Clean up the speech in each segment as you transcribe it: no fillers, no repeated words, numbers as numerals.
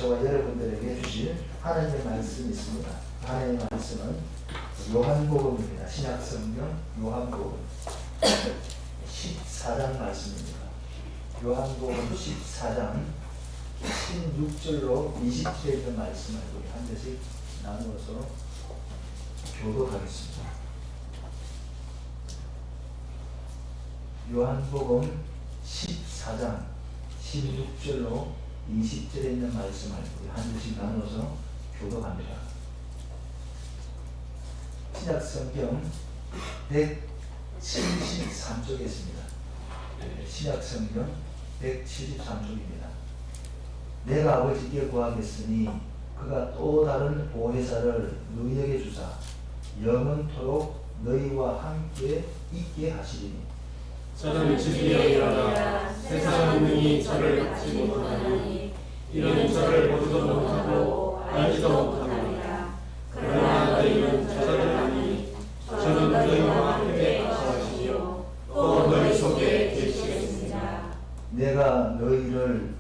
저와 여러분들에게 주실 하나님의 말씀이 있습니다. 하나님의 말씀은 요한복음입니다. 신약성경 요한복음 14장 말씀입니다. 요한복음 14장 16절로 20절에 있는 말씀을 우리 한 절씩 나누어서 교독하겠습니다. 요한복음 14장 16절로 20절에 있는 말씀을 우리 한 절씩 나누어서 교독합니다. 신약성경 173쪽에 있습니다. 신약성경 173쪽입니다. 내가 아버지께 구하겠으니 그가 또 다른 보혜사를 너희에게 주사 영원토록 너희와 함께 있게 하시리니 저는 주님의 일하라 세상은 능히 저를 받지 못하나니 이는 저를 보지도 못하고 알지도 못하나이다. 그러나 너희는 저를 아니 저는 너희와 함께 거하시오 또 너희 속에 계시겠습니다. 내가 너희를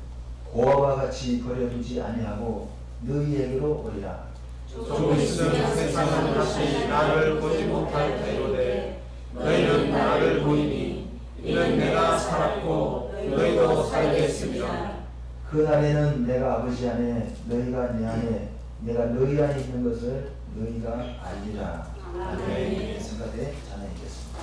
고아와 같이 버려두지 아니하고 너희에게로 오리라. 좀 있으면 세상은 다시 나를 보지 못할 터이로되 너희는 나를 보이니 이는 내가 살았고 너희도 살겠습니다. 그날에는 내가 아버지 안에 너희가 내 안에 내가 너희 안에 있는 것을 너희가 알리라. 아멘. 성가대 찬양하겠습니다.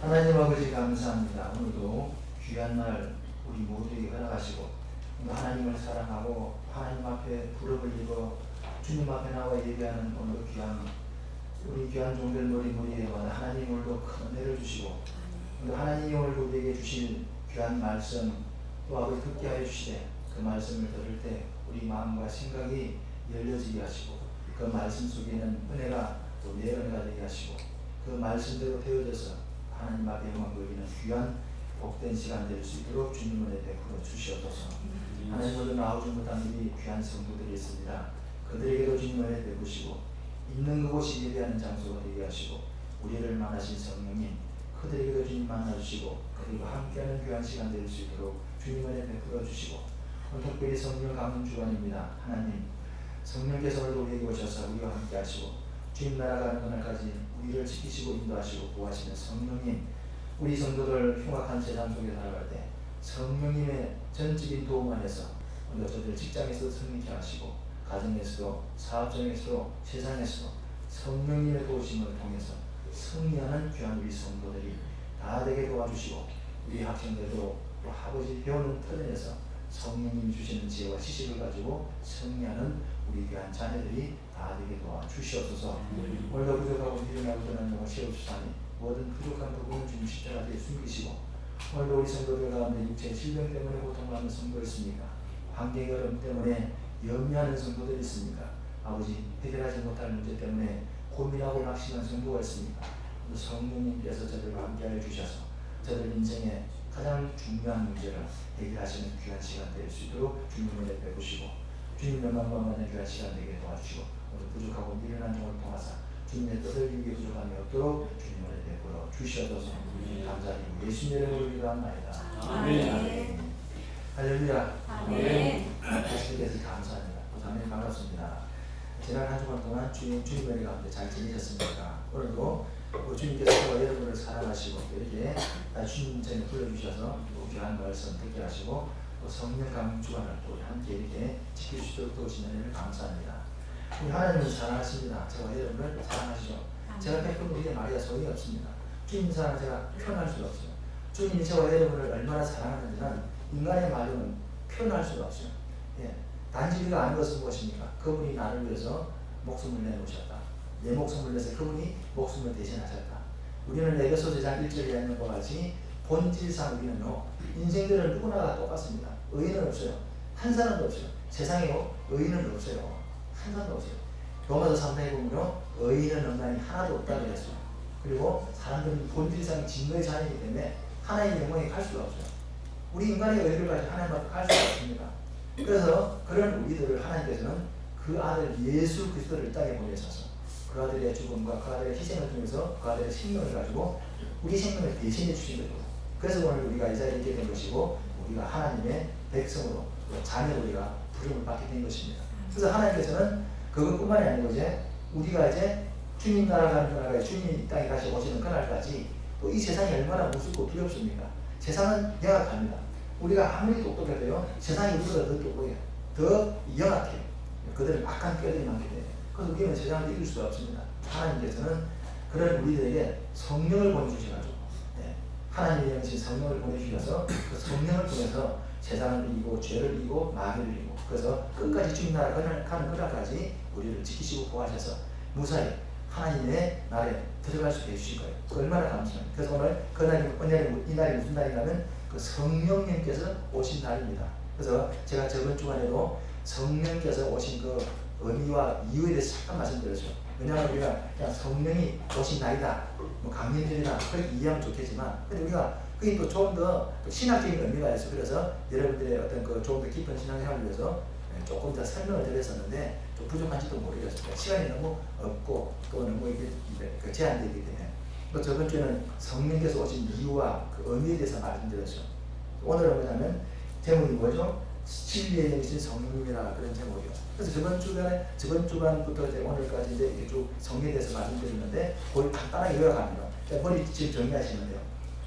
하나님 아버지 감사합니다. 오늘도 귀한 날 우리 모두에게 허락하시고 하나님을 사랑하고 하나님 앞에 부르짖고 주님 앞에 나와 예배하는 오늘 우리 귀한 종들 머리에 하나님 오늘도 큰 은혜를 주시고 하나님이 오늘 우리에게 주실 귀한 말씀 또 아버지 듣게 하여 주시되 그 말씀을 들을 때 우리 마음과 생각이 열려지게 하시고 그 말씀 속에는 은혜가 또 내 은혜가 되게 하시고 그 말씀대로 되어져서 하나님 앞에 영광 돌리는 귀한 복된 시간 될 수 있도록 주님 은혜 베풀어 주시옵소서. 하나님 모두 나오지 못한 일이 귀한 성도들이 있습니다. 그들에게도 주님 은혜 베푸시고 있는 그곳이 예배하는 장소가 되게 하시고 우리를 만나신 성령님 그들에게도 주님 만나주시고 그리고 함께하는 귀한 시간 될 수 있도록 주님 은혜 베풀어 주시고 오늘 특별히 성령 강림 주간입니다. 하나님 성령께서 오늘 우리에게 오셔서 우리와 함께 하시고 주님 나라가는 그날까지 우리를 지키시고 인도하시고 보호하시는 성령님 우리 성도들 흉악한 세상 속에 살아갈 때 성령님의 전적인 도움 안에서 우리 저들 직장에서도 성립케 하시고 가정에서도 사업장에서도 세상에서도 성령님의 도우심을 통해서 승리하는 귀한 우리 성도들이 다 되게 도와주시고 우리 학생들도 또 아버지 배우는 터전에서 성령님이 주시는 지혜와 지식을 가지고 승리하는 우리 귀한 자녀들이 다 되게 도와주시옵소서. 오늘도 부족하고 미련하고 떠난 영을 채워주사니 모든 부족한 부분은 주님 십자가에 숨기시고 오늘도 우리 성도들 가운데 육체의 질병 때문에 고통하는 성도 있습니까? 환경의 어려움 때문에 염려하는 성도들이 있습니까? 아버지 해결하지 못할 문제 때문에 고민하고 낙심한 성도가 있습니까? 성령님께서 저들과 함께하여 주셔서 저들 인생의 가장 중요한 문제를 해결하시는 귀한 시간 될 수 있도록 주님의 은혜 베푸시고 주님 영광받는 귀한 시간 되게 도와주시고 오늘 부족하고 미련한 종을 통하사 주님의 뜻을 이루기 부족함이 없도록 주님 은혜 베풀어 주시옵소서. 감사드리고 예수님의 이름으로 기도합나이다. 아멘. 할렐루야. 아멘. 예수님께서 감사합니다. 아멘. 반갑습니다. 지난 한 주간 동안 주님의 은혜 가운데 잘 지내셨습니까? 오늘도 주님께서 여러분을 사랑하시고 이렇게 주님 전에 불러주셔서 귀한 말씀 듣게 하시고 또 성령 감동 주간을 또 함께 이렇게 지킬 수 있도록 도우시는 은혜를 감사합니다. 우리 하나님은 사랑하십니다. 제가 여러분을 사랑하시죠. 제가 베푼 우리의 말이야 소용이 없습니다. 주님 사랑 제가 표현할 수가 없어요. 주님이 저와 여러분을 얼마나 사랑하는지는 인간의 말로는 표현할 수가 없어요. 예. 단지 우리가 아는 것은 무엇입니까? 그분이 나를 위해서 목숨을 내놓으셨다. 내 목숨을 내서 그분이 목숨을 대신하셨다. 우리는 에베소 4장 1절에 있는 것과 같이 본질상 우리는요, 인생들은 누구나 똑같습니다. 의인은 없어요. 한 사람도 없어요. 세상에요, 의인은 없어요. 한 사람도 없어요. 로마서 3장에 보면요, 의인은 없나니 하나도 없다고 했어요. 그리고 사람들은 본질상 진노의 자녀이기 때문에 하나님의 영광에 갈 수가 없어요. 우리 인간의 의를 가지고 하나님 앞에 갈 수가 없습니다. 그래서 그런 우리들을 하나님께서는 그 아들 예수 그리스도를 이 땅에 보내셔서 그 아들의 죽음과 그 아들의 희생을 통해서 그 아들의 생명을 가지고 우리 생명을 대신해 주신 거죠. 그래서 오늘 우리가 이 자리에 있게 된 것이고 우리가 하나님의 백성으로 자녀로 우리가 부름을 받게 된 것입니다. 그래서 하나님께서는 그것뿐만이 아니고 이제 우리가 이제 주님 나라가 주님이 이 땅에 다시 오시는 그날까지 또 이 세상이 얼마나 무섭고 두렵습니까? 세상은 영악합니다. 우리가 아무리 똑똑해도요, 세상이 우리보다 더 똑똑해요. 더 영악해요. 그들은 악한 꾀들이 많기 때문에. 그래서 우리는 세상을 이길 수가 없습니다. 하나님께서는 그런 우리들에게 성령을 보내주셔가지고, 네, 하나님의 영신 성령을 보내주셔서 그 성령을 통해서 세상을 이기고 죄를 이기고 마귀를 이기고 그래서 끝까지 주님 나라 가는 그날까지 우리를 지키시고 보호하셔서 무사히 하나님의 나라에 들어갈 수 있게 해주실 거예요. 얼마나 감사합니다. 그래서 오늘 그 날이, 이 날이 무슨 날이냐면 그 성령님께서 오신 날입니다. 그래서 제가 저번 주간에도 성령께서 오신 그 의미와 이유에 대해서 잠깐 말씀드렸죠. 왜냐하면 우리가 그냥 성령이 오신 날이다, 뭐 강림절이다 그렇게 이해하면 좋겠지만, 근데 우리가 그게 또 좀 더 신학적인 의미가 있어. 그래서 여러분들의 어떤 그 좀 더 깊은 신앙생활을 위해서 조금 더 설명을 드렸었는데 좀 부족한지도 모르겠습니다. 시간이 너무 없고 또 너무 이게 제한되기 때문에. 또 저번 주에는 성령께서 오신 이유와 그 의미에 대해서 말씀드렸죠. 오늘은 뭐냐면 제목이 뭐죠? 진리의 영이신 성령님이라 그런 제목이요. 그래서 저번 주간부터 이제 오늘까지 이제 쭉 성령에 대해서 말씀드렸는데 그걸 간단하게 요약합니다. 머리 지금 정리하시는데요.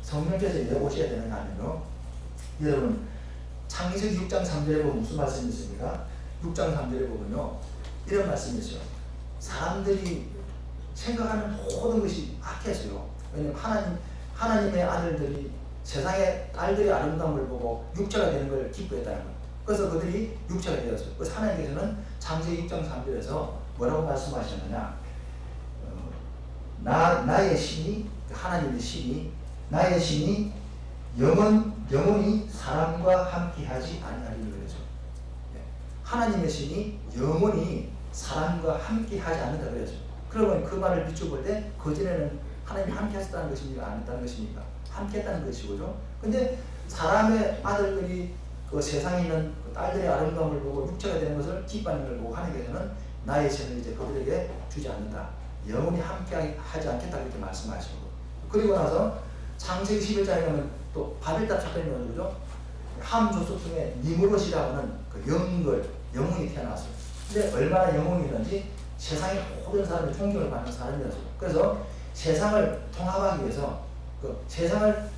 성령께서 이제 오셔야 되는가 하면요, 여러분 창세기 6장 3절에 보면 무슨 말씀이 있습니까? 6장 3절에 보면요, 이런 말씀이 있어요. 사람들이 생각하는 모든 것이 악해서요. 왜냐하면 하나님의 아들들이 세상의 딸들의 아름다움을 보고 육체가 되는 걸 기뻐했다는 거예요. 그래서 그들이 육체가 되었어요. 그래서 하나님께서는 창세기 6장 3절에서 뭐라고 말씀하셨느냐, 나의 신이, 하나님의 신이, 나의 신이 영원히 사람과 함께하지 아니하리라 그러죠. 하나님의 신이 영원히 사람과 함께하지 않는다 그러죠. 그러면 그 말을 비춰볼 때 그전에는 하나님이 함께하셨다는 것입니까? 안 했다는 것입니까? 함께했다는 것이고죠. 근데 사람의 아들들이 그 세상에 있는 그 딸들의 아름다움을 보고 육체가 되는 것을 기뻐하는 걸 보고 하나님께서는 나의 신을 이제 그들에게 주지 않는다, 영원히 함께하지 않겠다 그렇게 말씀하시고, 그리고 나서 창세기 11장에 가면 또 바벨탑 사건이 나오는 거죠. 함 조속 중에 니무롯이라고 하는 그 영웅이 태어났어요. 근데 얼마나 영웅이든지 세상의 모든 사람이 존경을 받는 사람이었어요. 그래서 세상을 통합하기 위해서 그 세상을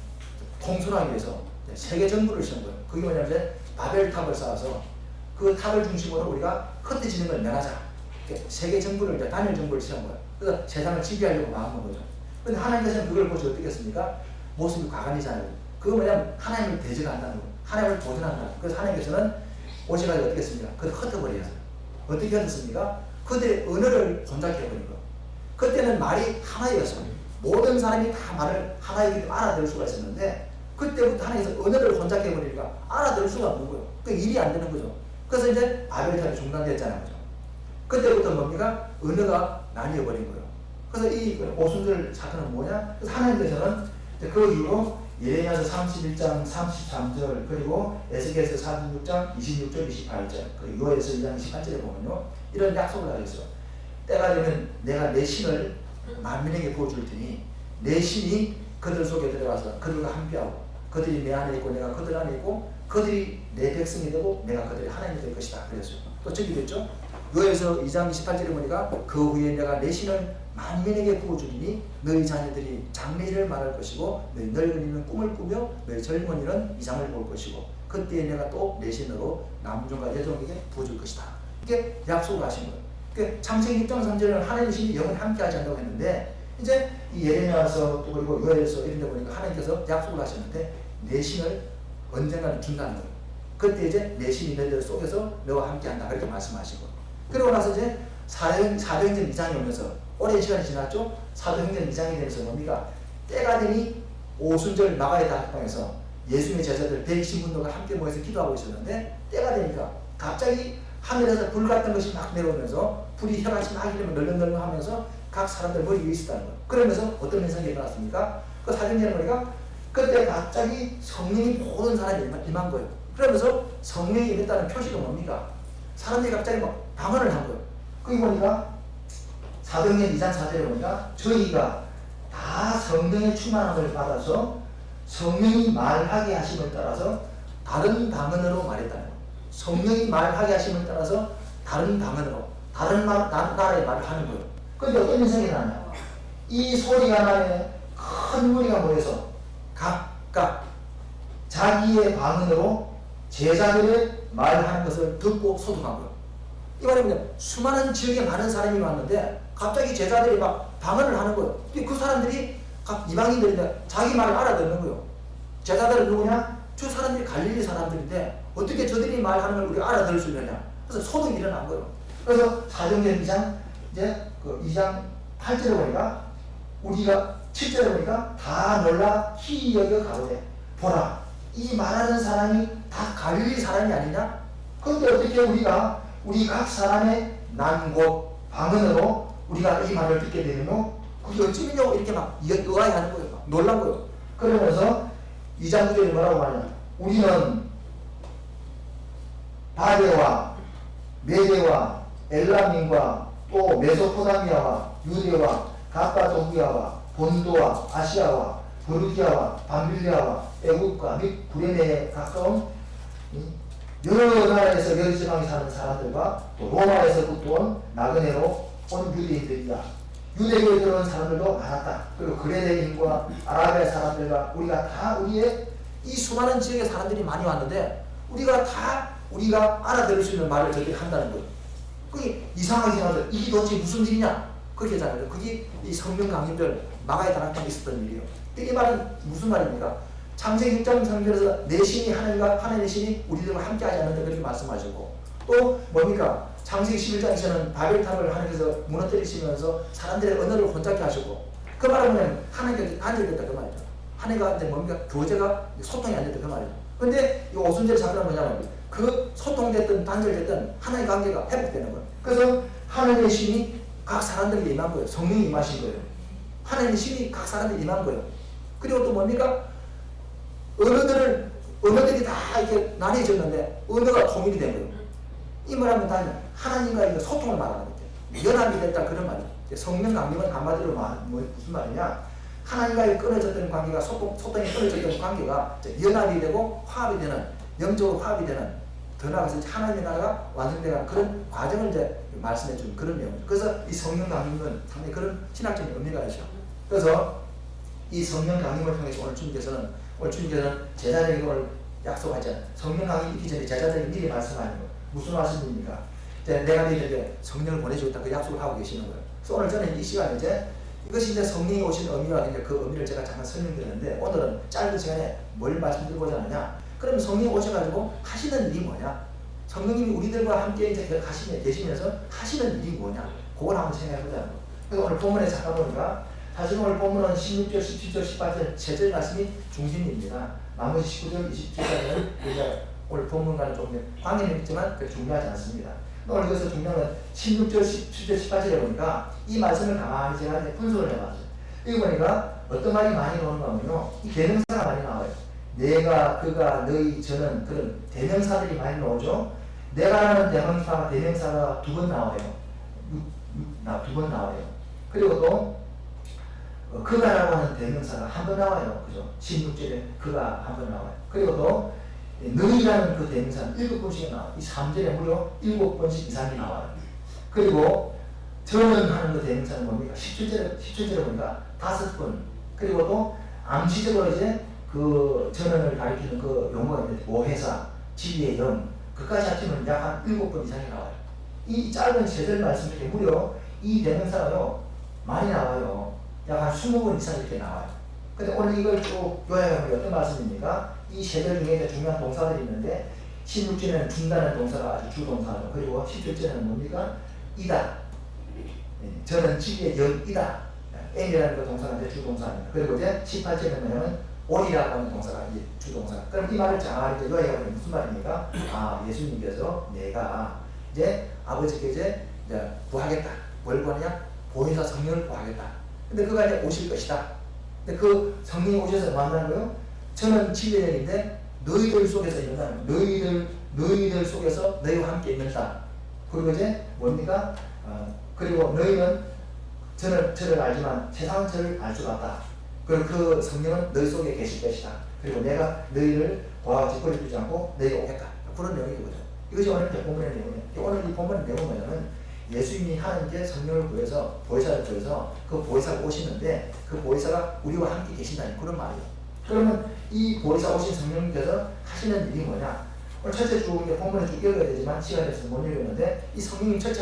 통솔하기 위해서 세계 정부를 세운 거예요. 그게 뭐냐면 이제 바벨탑을 쌓아서 그 탑을 중심으로 우리가 흩어지는 걸 면하자. 세계 정부를 이제 단일 정부를 세운 거예요. 그래서 세상을 지배하려고 마음먹은 거죠. 근데 하나님께서는 그걸 보시 어떻게 했습니까? 모습이 과감이잖아요. 그거 뭐냐면 하나님을 대적한다는 거예요. 하나님을 도전한다는 거예요. 그래서 하나님께서는 오셔가지고 어떻게 했습니까? 그걸 흩어버렸어요. 어떻게 흩었습니까? 그들의 언어를 혼잡해버린 거예요. 그때는 말이 하나였어요. 모든 사람이 다 말을 하나이기 때문에 알아들을 수가 있었는데 그때부터 하나님께서 언어를 혼잡해버리니까 알아들을 수가 없는 거예요. 그 일이 안 되는 거죠. 그래서 이제 바벨탑이 중단됐잖아요. 그죠? 그때부터 뭡니까? 언어가 나뉘어버린 거예요. 그래서 이 오순절 사건은 뭐냐? 그래서 하나님께서는 그 이후로 예레미야서 31장 33절 그리고 에스겔서 46장 26절 28절 그리고 요엘서 2장 28절에 보면요 이런 약속을 하셨어요. 때가 되면 내가 내 신을 만민에게 부어줄 테니 내 신이 그들 속에 들어가서 그들과 함께하고 그들이 내 안에 있고 내가 그들 안에 있고 그들이 내 백성이 되고 내가 그들의 하나님이 될 것이다 그랬어요. 또 저기 됐죠. 요엘서 2장 28절에 보니까 그 후에 내가 내 신을 만민에게 부어주리니 너희 자녀들이 장래일을 말할 것이고 너희 늙은이는 꿈을 꾸며 너희 젊은이는 이상을 볼 것이고 그때에 내가 또 내 신으로 남종과 여종에게 부어줄 것이다. 이게 약속을 하신 거예요. 그러니까 창세기 6장 3절에는 하나님 신이 영원히 함께하지 않는다고 했는데 이제 이 예레미야서 또 그리고 요엘서 이런 데 보니까 하나님께서 약속을 하셨는데 내 신을 언젠가는 준다는 거예요. 그때 이제 내 신이 너희들 속에서 너와 함께한다 그렇게 말씀하시고 그러고 나서 이제 사도행전 2장이 오면서 오랜 시간이 지났죠. 사도행전 2장이 되면서 뭡니까? 때가 되니 오순절 마가의 다락방에서 예수님의 제자들 120문도가 함께 모여서 기도하고 있었는데 때가 되니까 갑자기 하늘에서 불 같은 것이 막 내려오면서 불이 혀같이 막 이러면 널렁널렁 하면서 각 사람들 머리 위에 있었다는 거예요. 그러면서 어떤 현상이 일어났습니까? 그 사도행전에 보니까 그때 갑자기 성령이 모든 사람이 임한 거예요. 그러면서 성령이 임했다는 표시가 뭡니까? 사람들이 갑자기 막 방언을 한 거예요. 거기 보니까 사도행전 2장 4절에 보니까 저희가 다 성령의 충만함을 받아서 성령이 말하게 하심을 따라서 다른 방언으로 말했다는 거예요. 성령이 말하게 하심을 따라서 다른 방언으로 다른 나라의 말을 하는 거예요. 그런데 어떤 현상이 나냐? 이 소리가 나에 큰 무리가 모여서 각각 자기의 방언으로 제자들의 말하는 것을 듣고 소득한 거예요. 이 말이 뭐냐? 수많은 지역에 많은 사람이 왔는데 갑자기 제자들이 막 방언을 하는 거예요. 그 사람들이 각 이방인들인데 자기 말을 알아듣는 거예요. 제자들은 누구냐? 저 사람들이 갈릴리 사람들인데 어떻게 저들이 말하는 걸 우리가 알아들을 수 있느냐? 그래서 소득이 일어난 거예요. 그래서 사도행전 2장 이제 그 2장 8절에 보니까 우리가 7절에 보니까 다 놀라 희히 여겨 가로되 보라 이 말하는 사람이 다 갈릴리 사람이 아니냐? 그런데 어떻게 우리 각 사람의 난 곳 방언으로 우리가 이 말을 듣게 되면요 그게 어찌면요 이렇게 막 의아해하는 거예요. 막 놀란 거예요. 그러면서 2장 9절에 뭐라고 말하냐? 우리는 바데와 메데와 엘람민과 또 메소포타미아와 유대와 가파도기아와 본도와 아시아와 버루기아와 밤빌리아와 애국과 및 구레네에 가까운 여러 나라에서 여러 지방에 사는 사람들과 또 로마에서 붙어온 나그네로 온 유대인들이다. 유대교에 들어온 사람들도 많았다. 그리고 그레네인과 아라비아 사람들과 우리가 다 우리의 이 수많은 지역의 사람들이 많이 왔는데 우리가 알아들을 수 있는 말을 저들이 한다는 거예요. 그게 이상하게 생각해요. 이게 도대체 무슨 일이냐? 그렇게 생각해요. 그게 이 성령 강림절 마가의 다락방에 있었던 일이에요. 이 말은 무슨 말입니까? 창세기 6장 3절에서 내 신이 하나님의 신이 우리들과 함께하지 않는다 그렇게 말씀하셨고 또 뭡니까? 창세기 11장에서는 바벨탑을 하나님께서 무너뜨리시면서 사람들의 언어를 혼잡게 하셨고 그 말은 뭐냐면 하나님께 단절됐다 그 말이죠. 하나님과 이제 뭡니까? 교제가 소통이 안 됐다 그 말이죠. 근데 이 오순절 사건은 뭐냐면 그 소통됐든 단절됐든 하나님의 관계가 회복되는 거예요. 그래서 하나님의 신이 각 사람들에게 임한 거예요. 성령이 임하신 거예요. 하나님의 신이 각 사람들에게 임한 거예요. 그리고 또 뭡니까? 언어들이 다 이렇게 나뉘어졌는데 언어가 통일이 된 거예요. 이 말하면 다 하나님과 소통을 말하는 거예요. 연합이 됐다 그런 말이에요. 성령 강림은 한마디로 무슨 말이냐? 하나님과의 끊어졌던 관계가 소통이 끊어졌던 관계가 연합이 되고 화합이 되는 영적으로 화합이 되는 더 나아가서 하나님의 나라가 완성되는 그런 과정을 이제 말씀해 주는 그런 내용이죠. 그래서 이 성령 강림은 상당히 그런 신학적인 의미가 있죠. 그래서 이 성령 강림을 통해서 오늘 주님께서는 제자들에게 오늘 약속하잖아요. 성령 강림 있기 전에 제자들에게 미리 말씀하는 거예요. 무슨 말씀입니까? 내가 너희들에게 성령을 보내주겠다 그 약속을 하고 계시는 거예요. 그래서 오늘 저는 이 시간에 이것이 이제 성령이 오신 의미와 그 의미를 제가 잠깐 설명드렸는데 오늘은 짧은 시간에 뭘 말씀드리고자 하느냐? 그럼 성령이 오셔가지고 하시는 일이 뭐냐? 성령님이 우리들과 함께 이제 계시면서 하시는 일이 뭐냐? 그걸 한번 생각해보자는 거예요. 그래서 오늘 본문에 잠깐 보니까 사실 오늘 본문은 16절, 17절, 18절 세 절 말씀이 중심입니다. 나머지 19절, 20절까지는 우리가 오늘 본문과는 좀 관계는 있지만 그렇게 중요하지 않습니다. 오늘 여기서 중요한 건 16절, 17절, 18절에 보니까 이 말씀을 가만히 제가 분석을 해봤어요. 여기 보니까 어떤 말이 많이 나오는가 하면요. 이 대명사가 많이 나와요. 내가, 그가, 너희, 저는 그런 대명사들이 많이 나오죠. 내가라는 대명사가 두 번 나와요. 두 번 나와요. 그리고 또 그가라고 하는 대명사가 한 번 나와요. 그죠? 16절에 그가 한 번 나와요. 그리고 또 너희라는 그 대명사는 7번씩 나와요. 이 3절에 무려 7번씩 이상이 나와요. 그리고 저는 하는 그 대명사는 뭡니까? 17절에 보니까 5번. 그리고 또 암시적으로 이제 그 전원을 가리키는 그 용어가 있는데 모회사, 지위의 영, 그까지 합치면 약 한 7번 이상이 나와요. 이 짧은 세절 말씀 중에 무려 이 대명사가요 많이 나와요. 약 한 20번 이상 이렇게 나와요. 근데 오늘 이걸 쭉 요약하면 어떤 말씀입니까? 이 세절 중에 중요한 동사들이 있는데 16절에는 준다는 동사가 아주 주동사죠. 그리고 17절에는 뭡니까? 이다. 저는 지위의 영이다. N이라는 그 동사가 이제 주동사입니다. 그리고 이제 18절에 뭐냐면 오리라고 하는 동사가 이제 주동사. 그럼 이 말을 잘 이제 요약하면 무슨 말입니까? 아, 예수님께서 내가 이제 아버지께 이제 구하겠다. 뭘 구하느냐? 보혜사 성령을 구하겠다. 근데 그가 이제 오실 것이다. 근데 그 성령이 오셔서 뭐 한다는 거예요? 저는 지배인인데 너희들 속에서 있는다. 너희들 속에서 너희와 함께 있는다. 그리고 이제 뭡니까? 그리고 너희는 저를 알지만 세상은 저를 알 수가 없다. 그리고 그 성령은 너희 속에 계실 것이다. 그리고 내가 너희를 과거같이 버려두지 않고 너희가 오겠다. 그런 내용이거든요. 이것이 오늘 본문의 내용이에요. 오늘 이 본문의 내용은 뭐냐면 예수님이 하나님께 성령을 구해서 보혜사를 구해서 그 보혜사가 오시는데 그 보혜사가 우리와 함께 계신다는 그런 말이에요. 그러면 이 보혜사 오신 성령님께서 하시는 일이 뭐냐? 오늘 첫째 주 본문에 쭉 읽어야 되지만 시간이 없어서 못 읽었는데 이 성령님 첫째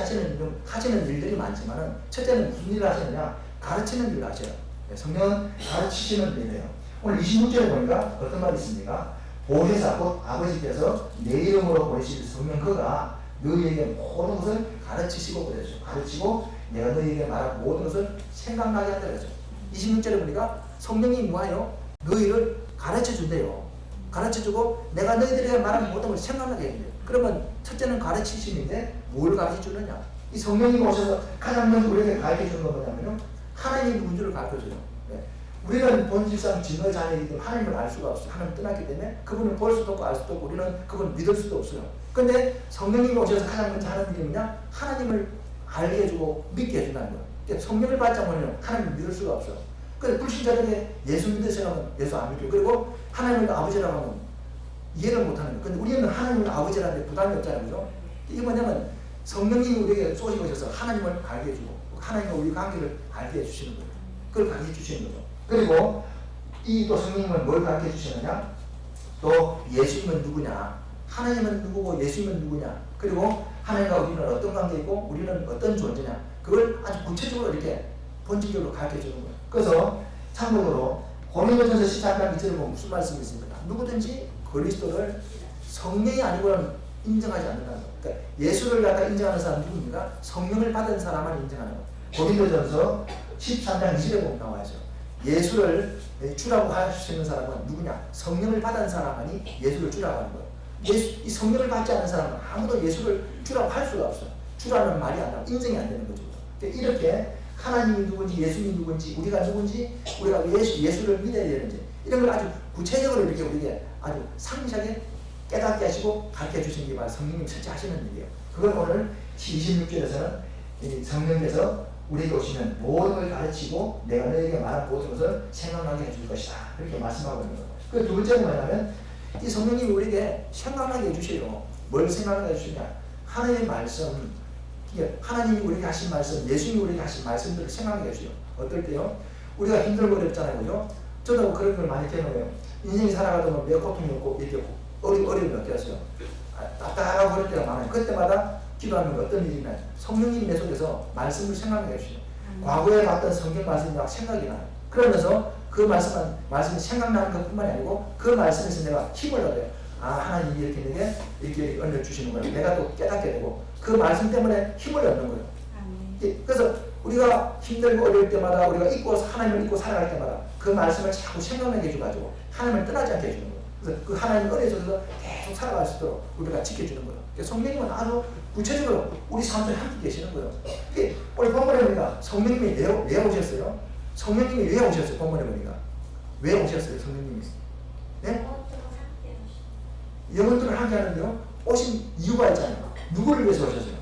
하시는 일들이 많지만은 첫째는 무슨 일을 하시느냐? 가르치는 일을 하셔요. 성령은 가르치시는 일이에요. 오늘 26절에 보니까 어떤 말이 있습니까? 보혜사 곧 아버지께서 내 이름으로 보내실 성령 그가 너희에게 모든 것을 가르치시고 그러죠. 가르치고 내가 너희에게 말한 모든 것을 생각나게 한다 그러죠. 26절에 보니까 성령이 뭐예요? 너희를 가르쳐준대요. 가르쳐주고 내가 너희들에게 말한 모든 것을 생각나게 해준대요. 그러면 첫째는 가르치심인데 뭘 가르쳐주느냐? 이 성령이 오셔서 가장 먼저 우리에게 가르쳐주는 건 뭐냐면요. 하나님이 누군 줄을 가르쳐줘요. 네. 우리는 본질상 진노의 자녀이기 때문에 하나님을 알 수가 없어요. 하나님 떠났기 때문에 그분을 볼 수도 없고 알 수도 없고 우리는 그분을 믿을 수도 없어요. 근데 성령님이 오셔서 가장 먼저 하는 일이 뭐냐? 하나님을 알게 해주고 믿게 해준다는 거예요. 그러니까 성령을 받지 않으면 하나님을 믿을 수가 없어요. 그래서 불신자들에게 예수 믿으시라면 예수 안 믿고 그리고 하나님을 아버지라고 하면 이해를 못하는 거예요. 근데 우리는 하나님을 아버지라는 데 부담이 없잖아요. 그죠? 이게 뭐냐면 성령님이 우리에게 쏘시고 오셔서 하나님을 알게 해주고 하나님과 우리 관계를 알게 해주시는 거예요. 그걸 가르쳐 주시는 거죠. 그리고 이 또 성령님은 뭘 가르쳐 주시느냐? 또 예수님은 누구냐? 하나님은 누구고 예수님은 누구냐? 그리고 하나님과 우리는 어떤 관계이고 우리는 어떤 존재냐? 그걸 아주 구체적으로 이렇게 본질적으로 가르쳐 주는 거예요. 그래서 참고로 고린도전서 13장 2절에 보면 무슨 말씀이 있습니까? 누구든지 그리스도를 성령이 아니고는 인정하지 않는다는 거예요. 그러니까 예수를 갖다 인정하는 사람 누굽니까? 성령을 받은 사람만 인정하는 거예요. 고린도전서 13장 2절에 보면 나와야죠. 예수를 주라고 할 수 있는 사람은 누구냐? 성령을 받은 사람만이 예수를 주라고 하는 거예요. 이 성령을 받지 않는 사람은 아무도 예수를 주라고 할 수가 없어요. 주라는 말이 안 나와. 인정이 안 되는 거죠. 그러니까 이렇게 하나님이 누군지 예수님이 누군지 우리가 누군지 우리가 예수를 믿어야 되는지 이런 걸 아주 구체적으로 이렇게 우리에게 아주 상세하게 깨닫게 하시고 가르쳐 주시는 게 바로 성령님 첫째 하시는 일이에요. 그걸 오늘 26절에서는 성령께서 우리에게 오시면 모든 걸 가르치고 내가 너에게 말한 모든 것을 생각나게 해줄 것이다. 이렇게 말씀하고 있는 거예요. 그 두 번째는 뭐냐면 이 성령님이 우리에게 생각나게 해주세요. 뭘 생각나게 해주시냐? 하나님의 말씀, 하나님이 우리에게 하신 말씀, 예수님이 우리에게 하신 말씀들을 생각나게 해주세요. 어떨 때요? 우리가 힘들고 어렵잖아요. 그죠? 저도 그런 걸 많이 경험해요. 인생이 살아가다 보면 내 고통이 없고 이렇게 어려움이 어때요? 답답하고 그럴 때가 많아요. 그때마다 기도하면 어떤 일이 나요? 성령님이 내 속에서 말씀을 생각하게 해주시죠. 과거에 봤던 성경 말씀이 막 생각이 나요. 그러면서 그 말씀이 생각나는 것 뿐만이 아니고 그 말씀에서 내가 힘을 얻어요. 아, 하나님이 이렇게 내게 이렇게 은혜를 주시는 거예요. 내가 또 깨닫게 되고 그 말씀 때문에 힘을 얻는 거예요. 그래서 우리가 힘들고 어려울 때마다 우리가 하나님을 잊고 살아갈 때마다 그 말씀을 자꾸 생각나게 해줘가지고 하나님을 떠나지 않게 해주는 거예요. 그래서 그 하나님 은혜 속에서 계속 살아갈 수 있도록 우리가 지켜주는 거예요. 성령님은 아주 구체적으로 우리 삶 속에 함께 계시는 거예요. 오늘 본문에 보니까 성령님이 왜 오셨어요? 성령님이 왜 오셨어요? 본문에 보니까 왜 오셨어요? 성령님이 네? 영혼들을 함께 하는데요. 오신 이유가 있잖아요. 누구를 위해서 오셨어요?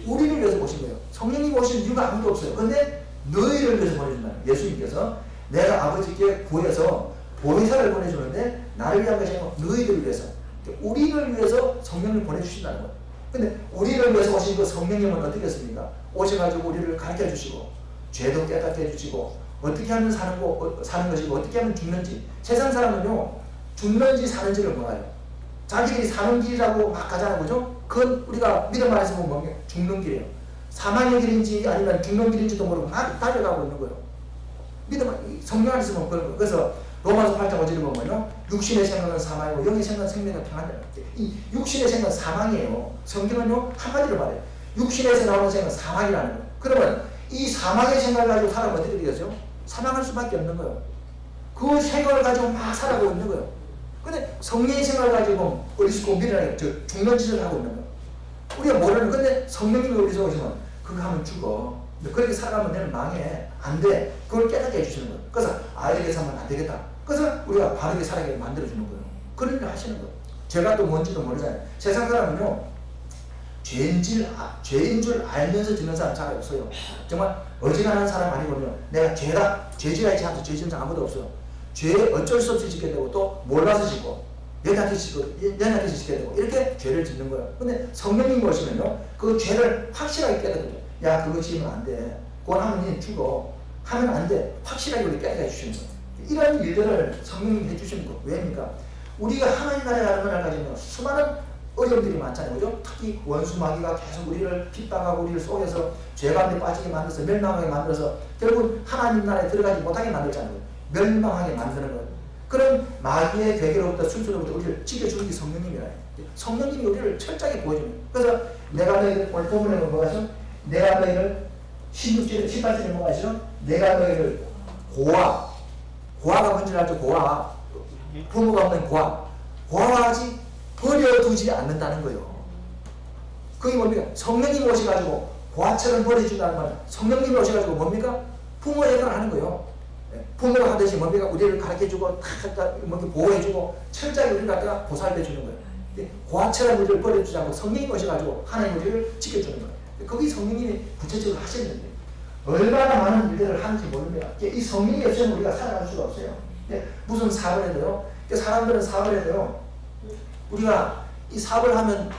우리를 위해서 오신 거예요. 성령님이 오신 이유가 아무도 없어요. 그런데 너희를 위해서 보내준다는 예수님께서 내가 아버지께 구해서 보혜사를 보내주는데 나를 위한 것이 아니고 너희들을 위해서 우리를 위해서 성령을 보내주신다는 거예요. 근데 우리를 위해서 오신 그 성령님은 어떻게 했습니까? 오셔가지고 우리를 가르쳐 주시고 죄도 깨닫게 해주시고 어떻게 하면 사는 것이고 어떻게 하면 죽는지. 세상 사람은요 죽는지 사는지를 몰라요. 자기들이 사는 길이라고 막 가잖아요. 그죠? 그건 우리가 믿음 안에서 보면 뭡니까? 죽는 길이에요. 사망의 길인지 아니면 죽는 길인지도 모르고 막 달려가고 있는 거예요. 믿음, 성령 안에서 보면 그런 거예요. 그래서 로마서 8장 5절에 보면요. 육신의 생각은 사망이고 영의 생각은 생명과 평안이에요. 이 육신의 생각은 사망이에요. 성경은요 한마디로 말해요. 육신에서 나오는 생각은 사망이라는 거예요. 그러면 이 사망의 생각을 가지고 사람은 어떻게 되겠어요? 사망할 수밖에 없는 거예요. 그 생각을 가지고 막 살아가고 있는 거예요. 근데 성령의 생각을 가지고 어리석고 미련하게 죽는 짓을 하고 있는 거예요. 우리가 모르는. 근데 성령님이 우리 속에 오시면 그거 하면 죽어. 그렇게 살아가면 내는 망해. 안 돼. 그걸 깨닫게 해주시는 거예요. 그래서 이렇게 살면 안 되겠다. 그래서 우리가 바르게 살아가게 만들어주는 거예요. 그런 일을 하시는 거예요. 죄가 또 뭔지도 모르잖아요. 세상 사람은요 죄인 줄 알면서 짓는 사람 잘 없어요. 정말 어지간한 사람 아니거든요. 내가 죄지가 있지 않아서 죄 짓는 사람 아무도 없어요. 죄 어쩔 수 없이 짓게 되고 또 몰라서 짓고 연약해서 짓게 되고 이렇게 죄를 짓는 거예요. 근데 성령님이 오시면요 그 죄를 확실하게 깨닫거든요. 야 그거 지으면 안 돼. 그건 하면 죽어. 하면 안 돼. 확실하게 우리 깨닫게 해주시는 거예요. 이런 일들을 성령님이 해주시는 거예요. 왜입니까? 우리가 하나님 나라에 가는 걸 가지면 수많은 어려움들이 많잖아요. 그죠? 특히 원수 마귀가 계속 우리를 핍박하고 우리를 속여서 죄가운데 빠지게 만들어서 멸망하게 만들어서 결국 하나님 나라에 들어가지 못하게 만들잖아요. 멸망하게 만드는 거예요. 그런 마귀의 괴계로부터 순수로부터 우리를 지켜주는 게 성령님이라요. 성령님이 우리를 철저하게 보여주는 거예요. 그래서 내가 너희를 오늘 본문에 뭐가 하죠? 내가 너희를 16절, 18절에 뭐가 하죠? 내가 너희를 고아가 뭔지 알죠? 고아. 부모가 없는 고아와 같이 버려두지 않는다는 거예요. 그게 뭡니까? 성령님이 오셔가지고 고아처럼 버려준다는 건 성령님이 오셔가지고 뭡니까? 부모 역할을 하는 거예요. 부모가 하듯이 뭡니까? 우리를 가르쳐주고 보호해주고 철저하게 우리를 갖다가 보살펴주는 거예요. 고아처럼 우리를 버려주지 않고 성령님이 오셔가지고 하나님 우리를 지켜주는 거예요. 그게 성령님이 구체적으로 하셨는데 얼마나 많은 일들을 하는지 모릅니다. 이 성령이 없으면 우리가 살아갈 수가 없어요. 무슨 사업을 해도요. 사람들은 사업을 해도요. 우리가 이 사업을 하면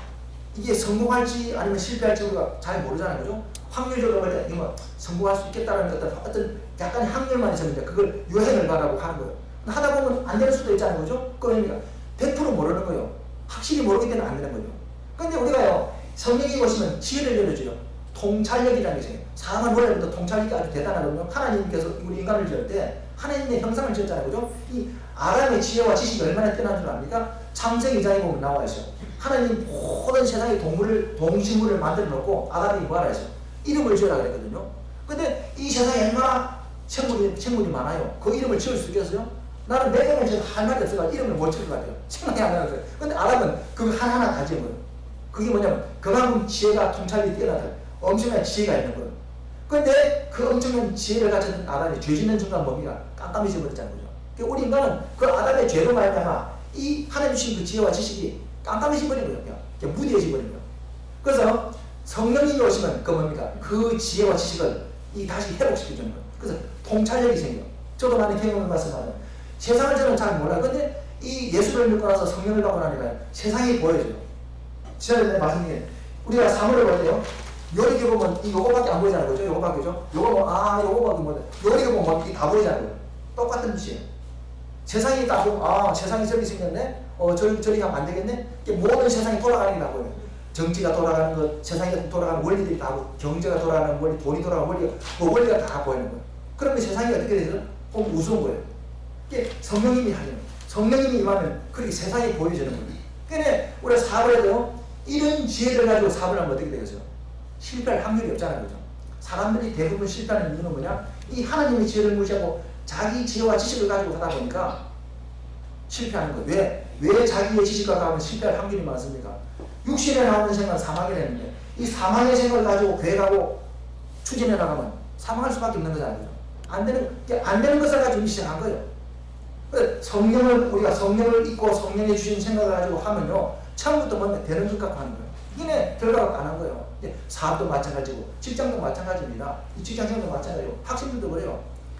이게 성공할지 아니면 실패할지 우리가 잘 모르잖아요. 그죠? 확률적으로 볼 때 이거 성공할 수 있겠다는 어떤 약간의 확률만 있으면 그걸 유행을 가라고 하는 거예요. 하다 보면 안 될 수도 있잖아요. 그죠? 그러니까 100% 모르는 거예요. 확실히 모르기 때문에 안 되는 거죠. 근데 우리가요, 성령이 오시면 지혜를 열어줘요. 통찰력이라는 게 있어요. 사람은 원래부터 통찰력이 아주 대단하거든요. 하나님께서 우리 인간을 지을 때 하나님의 형상을 지었잖아요. 그죠? 이 아담의 지혜와 지식이 얼마나 뛰어난 줄 압니까? 창세기 2장에 보면 나와 있어요. 하나님 모든 세상의 동식물을 만들어 놓고 아담이 뭐하라 했어요? 이름을 지으라 그랬거든요. 근데 이 세상에 얼마나 생물이 많아요. 그 이름을 지을 수 있겠어요? 나는 내 이름을 지어서 할 말이 없어서 이름을 못 지을 것 같아요. 생각이 안 나는 거예요. 근데 아담은 그거 하나하나 다 지은 거예요. 그게 뭐냐면 그만큼 지혜가 통찰력이 뛰어나다. 엄청난 지혜가 있는 거예요. 근데 그 엄청난 지혜를 가진 아담이 죄 짓는 순간 뭡니까? 깜깜해져 버렸잖아요. 그죠? 우리 인간은 그 아담의 죄로 말미암아 이 하나님 주신 그 지혜와 지식이 깜깜해져 버린 거예요. 그냥 무디해져 버린 거예요. 그래서 성령님이 오시면 그 뭡니까? 그 지혜와 지식을 다시 회복시켜주는 거예요. 그래서 통찰력이 생겨요. 저도 많이 경험을 봤지만 세상을 저는 잘 몰라요. 근데 이 예수를 믿고 나서 성령을 받고 나니까 세상이 보여져요. 지난번에 말씀드린 우리가 사물을 볼 때요. 요렇게 보면 이 요거밖에 안 보이잖아요. 그죠? 요거밖에죠? 요거 보면 요거밖에 뭐 요렇게 보면 이게 다 보이잖아요. 똑같은 짓이에요. 세상이 딱 보면 세상이 저렇게 생겼네? 저리 가면 안 되겠네? 이게 모든 세상이 돌아가는 게 다 보여요. 정치가 돌아가는 것, 세상이 돌아가는 원리들이 다 보고, 경제가 돌아가는 원리, 돈이 돌아가는 원리가, 그 원리가 다 보이는 거예요. 그러면 세상이 어떻게 되죠? 보면 우스운 거예요. 이게 성령님이 하는 거예요. 성령님이 임하면 그렇게 세상이 보여지는 거예요. 그러니까 우리가 사업을 해도 이런 지혜를 가지고 사업을 하면 어떻게 되겠어요? 실패할 확률이 없잖아요. 그죠? 사람들이 대부분 실패하는 이유는 뭐냐? 이 하나님의 지혜를 무시하고 자기 지혜와 지식을 가지고 하다 보니까 실패하는 거예요. 왜 자기의 지식과 가면 실패할 확률이 많습니까? 육신에 나오는 생각은 사망이 되는데 이 사망의 생각을 가지고 계획하고 추진해 나가면 사망할 수밖에 없는 거잖아요. 그죠? 안 되는 것을 가지고 시작한 거예요. 우리가 성령을 잊고 성령이 주신 생각을 가지고 하면요. 처음부터 뭔가 되는 것 같고 하는 거예요. 이게 결과가 안 한 거예요. 사업도 마찬가지고 직장도 마찬가지입니다. 이 직장생도 마찬가지고 학생들도 그래요.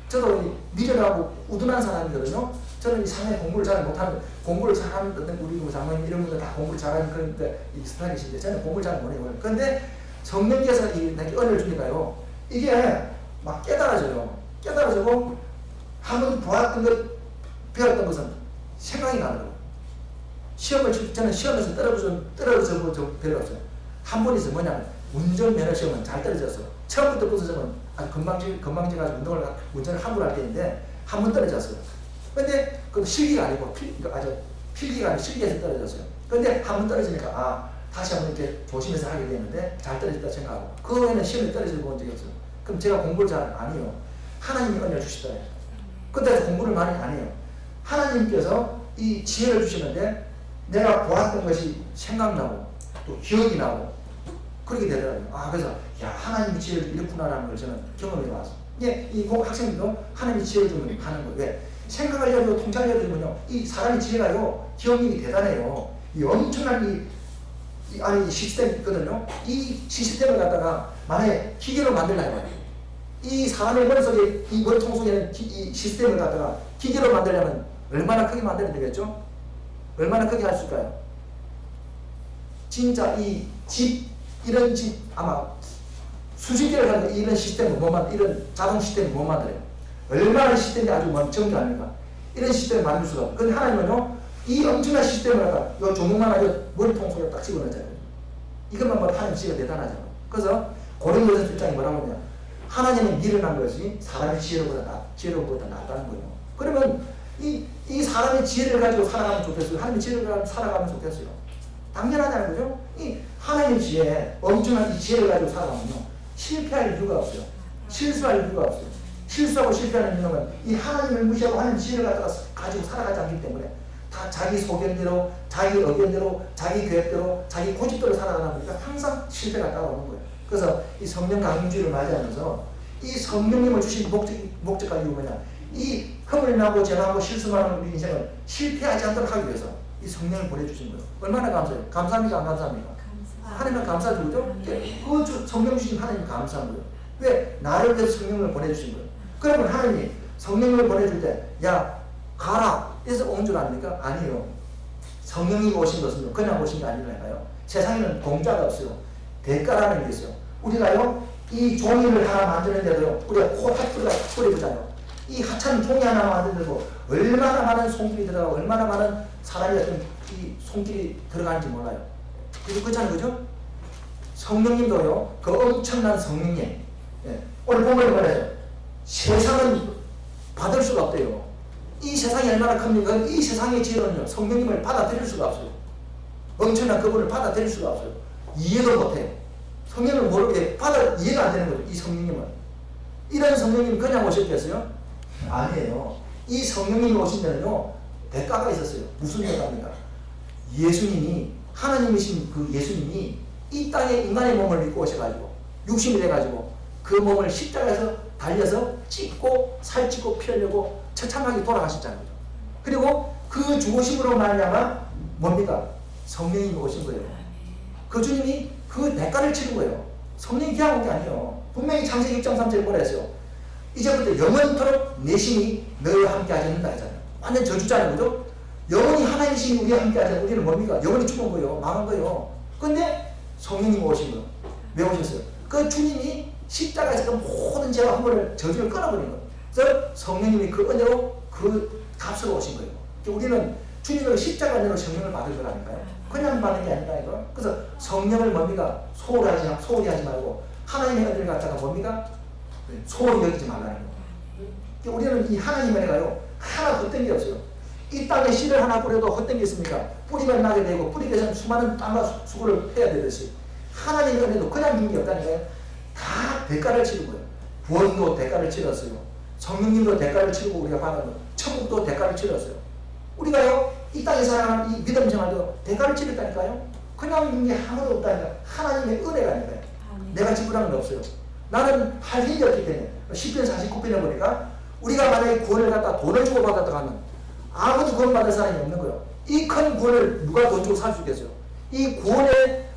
저도 미련하고 우둔한 사람이거든요. 저는 이 상해 공부를 잘 못하는, 공부를 잘하는 우리 장모님 이런 분들 다 공부를 잘하는 그런 이 스타일이신데 저는 공부를 잘 못해요. 그런데 성령께서 내게 은혜를 주니까요. 이게 막 깨달아져요. 깨달아지고 한번 보았던 것, 배웠던 것은 생각이 나더라고요. 저는 시험에서 떨어져 본 적 별로 없어요. 한 번 있어요. 뭐냐면 운전면허 시험은 잘 떨어졌어요. 처음부터 끝까지 저는 아주 건방지 가지고 운전을 함부로 할 때인데 한 번 떨어졌어요. 근데 그 실기가 아니고 필기가 아니고 실기에서 떨어졌어요. 근데 한 번 떨어지니까 다시 한번 이렇게 조심해서 하게 되는데 잘 떨어졌다 생각하고 그 후에는 시험에 떨어져 본 적이 없어요. 그럼 제가 공부를 잘 안 해요. 하나님이 은혜를 주시더래요. 그때 공부를 많이 안 해요. 하나님께서 이 지혜를 주시는데 내가 보았던 것이 생각나고 또 기억이 나고 그렇게 되더라고요. 그래서 하나님이 지혜를 이렇구나라는 걸 저는 경험해 왔어요. 이 학생들도 하나님이 지혜를 주면 하는 거예요. 왜? 생각을 해도 통찰을 해주면요. 이 사람의 지혜가요. 기억력이 대단해요. 이 엄청난 이 시스템이 있거든요. 이 시스템을 갖다가 만약에 기계로 만들려고 해요. 이 사람의 머릿속에 이 머리통 속에는 이 시스템을 갖다가 기계로 만들려면 얼마나 크게 만들어야 되겠죠? 얼마나 크게 할 수 있을까요? 진짜 이런 집 아마 수십 개를 가지고 이런 시스템을 이런 자동 시스템을 못 만들어요. 얼마나 시스템이 아주 멈춰온 게 아닙니까? 이런 시스템을 만들 수가 없어요. 그런데 하나님은요, 이 엄청난 시스템을 갖다가 요 조목만 하고 머리통 속에 딱 집어넣잖아요. 이것만 봐도 하나님 지혜가 대단하잖아요. 그래서 고린도전서 1장이 뭐라고 하냐? 하나님은 미련한 것이 사람의 지혜로보다 낫다는 거예요. 그러면 이 사람의 지혜를 가지고 살아가면 좋겠어요? 하나님의 지혜를 가지고 살아가면 좋겠어요? 당연하다는 거죠? 이 하나님의 지혜, 엄청난 이 지혜를 가지고 살아가면요. 실패할 이유가 없어요. 실수할 이유가 없어요. 실수하고 실패하는 이유는 이 하나님을 무시하고 하나님 지혜를 가지고 살아가지 않기 때문에 다 자기 소견대로, 자기 의견대로, 자기 계획대로, 자기 고집대로 살아가다 보니까 항상 실패가 따라오는 거예요. 그래서 이 성령 강림주의를 맞이하면서 이 성령님을 주신 목적과 이유가 뭐냐? 이 흠을 나고 죄나고 실수만 하는 우리 인생을 실패하지 않도록 하기 위해서 이 성령을 보내주신 거예요. 얼마나 감사해요? 감사합니까? 안 감사합니까? 하나님은 감사하죠. 그죠? 그 성령 주신 하나님 감사한 거예요. 왜? 나를 위해서 성령을 보내주신 거예요. 그러면 하나님이 성령을 보내줄 때, 가라! 해서 온 줄 아닙니까? 아니에요. 성령이 오신 것은 그냥 오신 게 아니라니까요. 세상에는 공짜가 없어요. 대가라는 게 있어요. 우리가요, 이 종이를 하나 만드는데도요, 우리가 코하트가 뿌려보잖아요. 이 하찮은 종이 하나 만드는데도 얼마나 많은 손길이 들어가고, 얼마나 많은 사람이 어떤 이 손길이 들어가는지 몰라요. 그렇잖아요. 그죠? 성령님도요, 그 엄청난 성령님. 오늘 본문에 말해요. 세상은 받을 수가 없대요. 이 세상이 얼마나 큽니까? 이 세상의 지혜는요, 성령님을 받아들일 수가 없어요. 엄청난 그분을 받아들일 수가 없어요. 이해도 못해요. 성령을 모르게 이해가 안 되는 거죠. 이 성령님은. 이런 성령님이 그냥 오셨겠어요? 아니에요. 이 성령님이 오신 데는요, 대가가 있었어요. 무슨 대가입니까? 예수님이, 하나님이신 그 예수님이 이 땅에 인간의 몸을 입고 오셔가지고, 육신이 돼가지고, 그 몸을 십자가에서 달려서 찢고, 살찌고, 피 흘리고, 처참하게 돌아가셨잖아요. 그리고 그 죽으심으로 말미암아 뭡니까? 성령님이 오신 거예요. 그 주님이 그 대가를 치른 거예요. 성령이 그냥 온 게 아니에요. 분명히 창세기 6.3절에 뭐라 했어요? 이제부터 영원토록 내 신이 너희와 함께 하지 않는다 했잖아요. 완전 저주잖아요. 그죠? 영원히 하나님의 신이 우리와 함께 하지 않는다. 우리는 뭡니까? 영원히 죽은 거예요. 망한 거예요. 근데 성령님이 오신 거예요. 왜 오셨어요? 그 주님이 십자가에서 그 모든 죄와 허물을 저주를 끊어버린 거예요. 그래서 성령님이 그 은혜로 그 값으로 오신 거예요. 우리는 주님의 십자가 은혜로 성령을 받을 거라니까요. 그냥 받는 게 아니라니까요. 그래서 성령을 뭡니까? 소홀히 하지 말고 하나님의 은혜를 갖다가 뭡니까? 소홀히 여기지 말라는 거예요. 우리는 이 하나님의 은혜가요 하나 헛된 게 없어요. 이 땅에 씨를 하나 뿌려도 헛된 게 있습니까? 뿌리면 나게 되고 뿌리기 위해서는 수많은 땀과 수고를 해야 되듯이 하나님의 은혜도 그냥 준 게 없다니까요. 다 대가를 치른 거예요. 구원도 대가를 치렀어요. 성령님도 대가를 치르고 우리가 받은 거. 천국도 대가를 치렀어요. 우리가요 이 땅에 살아가는 이 믿음 생활도 대가를 치렀다니까요. 그냥 준 게 아무도 없다니까. 하나님의 은혜라니까요. 내가 지불한 건 없어요. 나는 할 일이 없기 때문에 10편 49편에 보니까 우리가 만약에 구원을 갖다 돈을 주고 받았다 하면 아무도 구원 받을 사람이 없는 거예요. 이 큰 구원을 누가 돈 주고 살 수 있겠어요? 이 구원에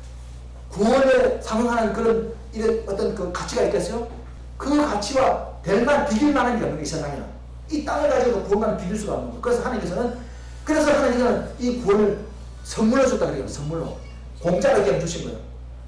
상응하는 그런 이런 어떤 그 가치가 있겠어요? 그 가치와 비길 만한 게 없는 게 이 세상에는. 이 땅을 가지고 구원만 비길 수가 없는 거예요. 그래서 하나님께서는 이 구원을 선물로 줬다 그래요. 선물로. 공짜로 그냥 주신 거예요.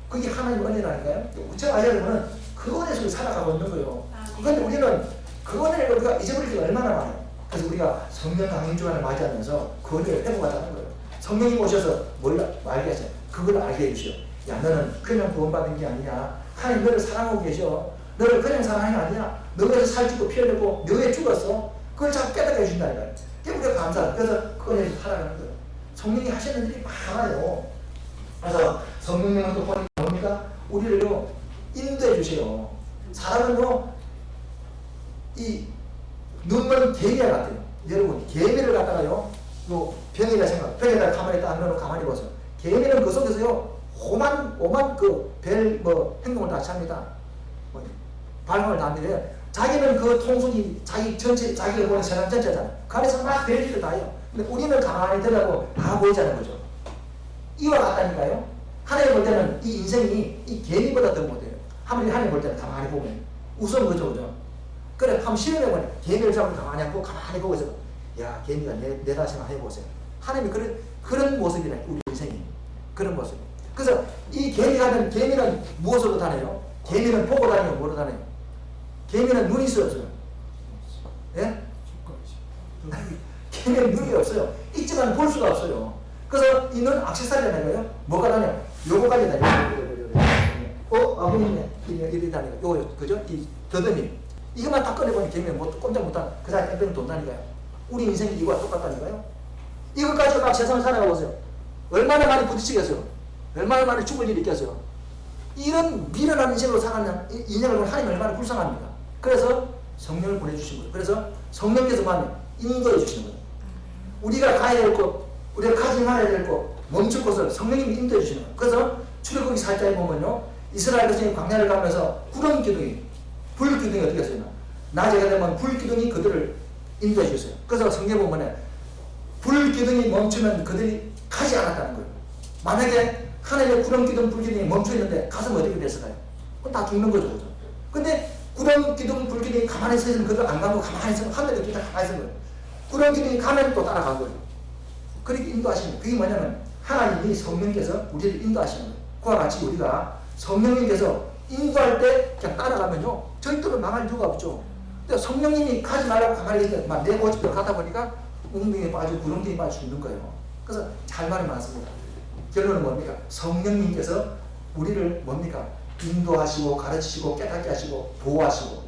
그게 하나님의 은혜라니까요. 제가 알려면 그 은혜 속에 살아가고 있는 거예요. 그런데 우리는 그 은혜를 우리가 잊어버릴 게 얼마나 많아요. 그래서 우리가 성령 강림 주간을 맞이하면서 그 은혜를 회복하자는 거예요. 성령이 오셔서 뭘 알게 하세요? 그걸 알게 해주시오. 야, 너는 그냥 구원받은 게 아니냐. 하나님 너를 사랑하고 계셔. 너를 그냥 사랑하는 게 아니야. 너 위해서 살찌고 피 흘렸고 너 왜 죽었어? 그걸 자꾸 깨닫게 해준다니까요. 그게 우리가 감사해요. 그래서 그 은혜를 살아가는 거예요. 성령이 하시는 일이 많아요. 그래서 성령님은 또 보니까 뭡니까? 우리를요 인도해 주세요. 사람은요 이 눈먼 개미와 같아요. 여러분 개미를 갖다가요 요 병에다 병에다 가만히 딱 넣어놓고 가만히 보세요. 개미는 그 속에서요 오만 그 별 뭐 행동을 다 합니다. 발명을 다 합니다. 자기는 그 통속이 자기 전체 자기가 보는 세상 전체잖아요. 그 안에서 막 별일을 다 해요. 근데 우리는 가만히 들여다보고 다 보이자는 거죠. 이와 같다니까요. 하나님 볼 때는 이 인생이 이 개미보다 더 못해요. 하나님 볼 때는 가만히 보면 우스운 거죠, 그죠? 그래, 한번 실험해보니 개미를 잡고 가만히 앉고 가만히 보고 있어. 야, 개미가 내 다시만 해보세요. 하나님이 그런 모습이라 우리 인생이 그런 모습. 그래서 이 개미는 무엇으로 다녀요? 개미는 보고 다니고 뭐로 다녀요? 개미는 눈이 없어요. 예? 개미는 눈이 없어요. 있지만 볼 수가 없어요. 그래서 이 눈 액세서리라는 거예요. 뭐가 다녀? 요거까지 다녀요. 아버님네 이리 다니고 요거 그죠? 이 더듬이 이것만 다 꺼내보니 개미는 뭐 꼼짝 못한 그 사이 뺑뺑 돈다니까요. 우리 인생이 이거와 똑같다니까요. 이것 가지고 막 세상을 살아가 보세요. 얼마나 많이 부딪히겠어요. 얼마나 많이 죽을 일이 있겠어요. 이런 미련한 인생으로 살아가는 인생을 보면 하나님이 얼마나 불쌍합니까? 그래서 성령을 보내주신 거예요. 그래서 성령께서만 인도해 주시는 거예요. 우리가 가야 될 곳, 우리가 가지 말아야 될 곳, 멈출 곳을 성령님이 인도해 주시는 거예요. 그래서 출애굽기 4장에 보면요. 이스라엘 백성이 광야를 가면서 구름 기둥이, 불 기둥이 어떻게 했어요? 낮에 되면 불 기둥이 그들을 인도해 주셨어요. 그래서 성경에 보면 불 기둥이 멈추면 그들이 가지 않았다는 거예요. 만약에 하나님의 구름 기둥, 불 기둥이 멈춰 있는데 가서면 어떻게 됐을까요? 그건 다 죽는 거죠. 그죠? 근데 구름 기둥, 불 기둥이 가만히 서 있으면 그들 안 가고 가만히 있으면 하늘에 또 가만히 있는 거예요. 구름 기둥이 가면 또 따라간 거예요. 그렇게 인도하시는 거예요. 그게 뭐냐면 하나님이 성령께서 우리를 인도하시는 거예요. 그와 같이 우리가 성령님께서 인도할 때 그냥 따라가면요 절대로 망할 이유가 없죠. 근데 성령님이 가지 말라고 가만히 있는데 막 내 고집대로 가다 보니까 웅덩이에 빠지고 구렁텅이에 빠져 죽는 거예요. 그래서 할 말이 많습니다. 결론은 뭡니까? 성령님께서 우리를 뭡니까? 인도하시고 가르치시고 깨닫게 하시고 보호하시고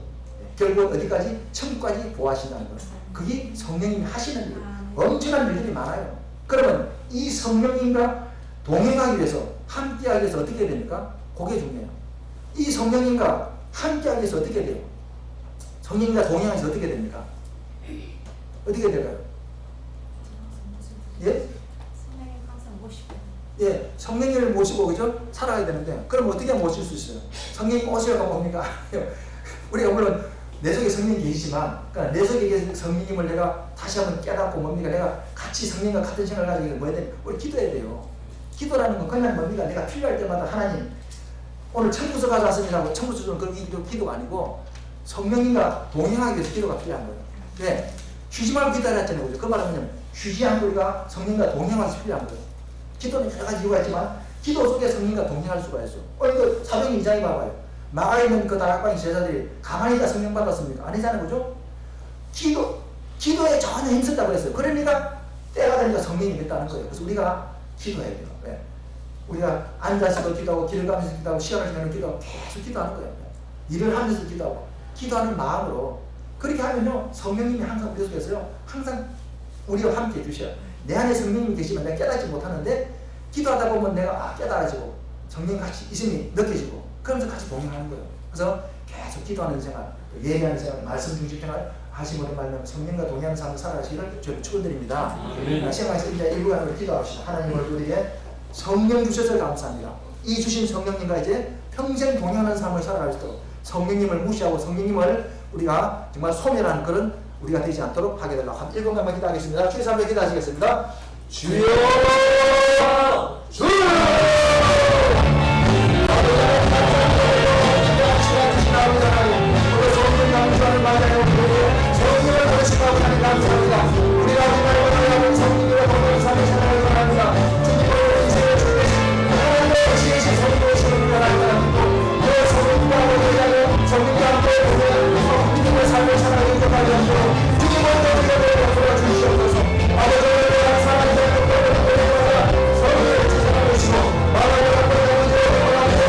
결국 어디까지? 천국까지 보호하신다는 거예요. 그게 성령님이 하시는 일. 엄청난 일들이 많아요. 그러면 이 성령님과 동행하기 위해서 함께하기 위해서 어떻게 해야 됩니까? 그게 중요해요. 이 성령님과 함께하기 위해서 어떻게 돼요? 성령님과 동행하기 위해서 어떻게 됩니까? 어떻게 될까요? 예? 성령님 항상 모시고. 예, 성령님을 모시고 그죠? 살아야 되는데 그럼 어떻게 모실 수 있어요? 성령님 오시라고 뭡니까? 우리가 물론 내 속에 성령이 계시지만 그러니까 내 속에 계신 성령님을 내가 다시 한번 깨닫고 뭡니까? 내가 같이 성령과 같은 생각을 가지고 뭐 해야 돼요? 우리 기도해야 돼요. 기도라는 건 그냥 뭡니까? 내가 필요할 때마다 하나님 오늘 청구서 가져왔습니다고 청구서 주는 그런 기도가 아니고 성령님과 동행하기 위해서 기도가 필요한 거예요. 네. 쉬지 말고 기다렸잖아요. 그죠? 그 말은 쉬지 않고 우리가 성령과 동행하기 필요한 거예요. 기도는 여러 가지 이유가 있지만 기도 속에 성령과 동행할 수가 있어요. 이거 사도행 2장에 봐봐요. 막아 있는 그 다락방 제자들이 가만히 있다 성령 받았습니까? 아니잖아요, 그죠? 기도에 전혀 힘썼다고 그랬어요. 그러니까 때가 되니까 성령이 임했다는 거예요. 그래서 우리가 기도해야 돼요. 네. 우리가 앉아서도 기도하고 길을 가면서 기도하고 시간을 지나면 기도하고 계속 기도하는 거예요. 일을 하면서 기도하고 기도하는 마음으로 그렇게 하면요 성령님이 항상 우리 속에서요 항상 우리와 함께 해주셔요. 내 안에 성령님이 계시면 내가 깨닫지 못하는데 기도하다 보면 내가 깨달아지고 성령 같이 있음이 느껴지고 그러면서 같이 동행하는 거예요. 그래서 계속 기도하는 생활, 예배하는 생활, 말씀 중심 생활 하심으로 말하면 성령과 동행하는 삶을 살아가시기를 저는 축원드립니다. 시험에서 이제 일부간으로 기도합시다. 하나님을 우리에게 성령 주셔서 감사합니다. 이 주신 성령님과 이제 평생 동행하는 삶을 살아갈 수 있도록 성령님을 무시하고 성령님을 우리가 정말 소멸하는 그런 우리가 되지 않도록 하게 되려고 한 7명만 기도하겠습니다. 주의 삶에 기도하시겠습니다. 주여 주여 성령을 모시고 하나님 감사합니다. 우리가 우리나라에 성령으로 보는 삶의 생활을 원합니다. 주님을 인생을 주신 하나님의 지혜신 성령을 주는 원합니다. 그 성령과 함께 성령과 함께 보는 믿음의 삶을 살아가는 것까지 하도록 주님을 우리가 베풀어 주시옵소서. 아버지를 위한 사랑의 성령을 지성하시고 마음을 갖고 영원히 원하며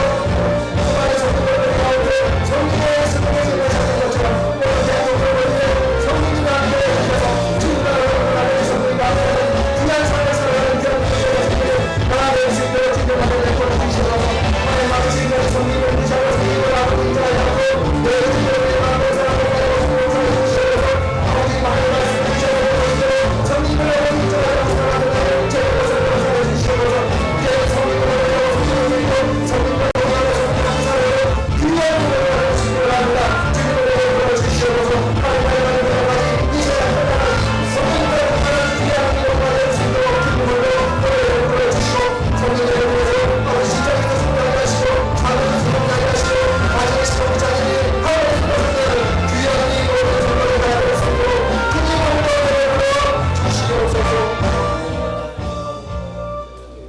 수많은 성도들을 가운데 성령의 승리를 찾는 것처럼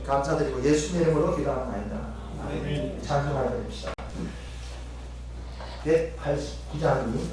감사드리고 예수님 이름으로 기도합니다. 찬송하여 드립시다. 189장이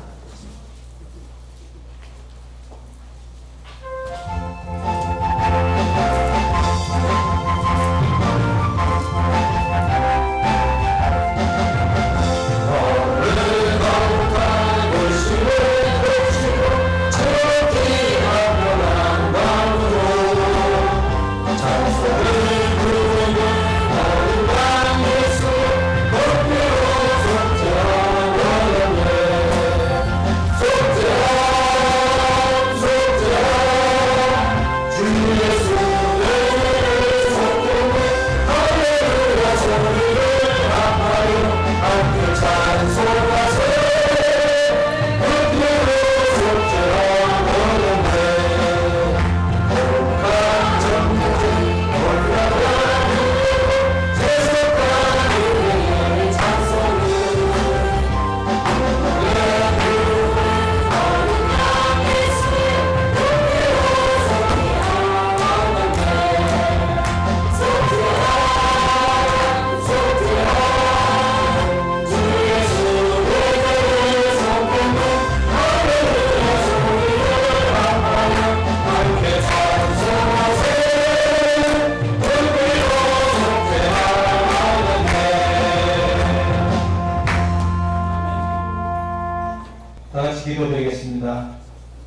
기도드리겠습니다.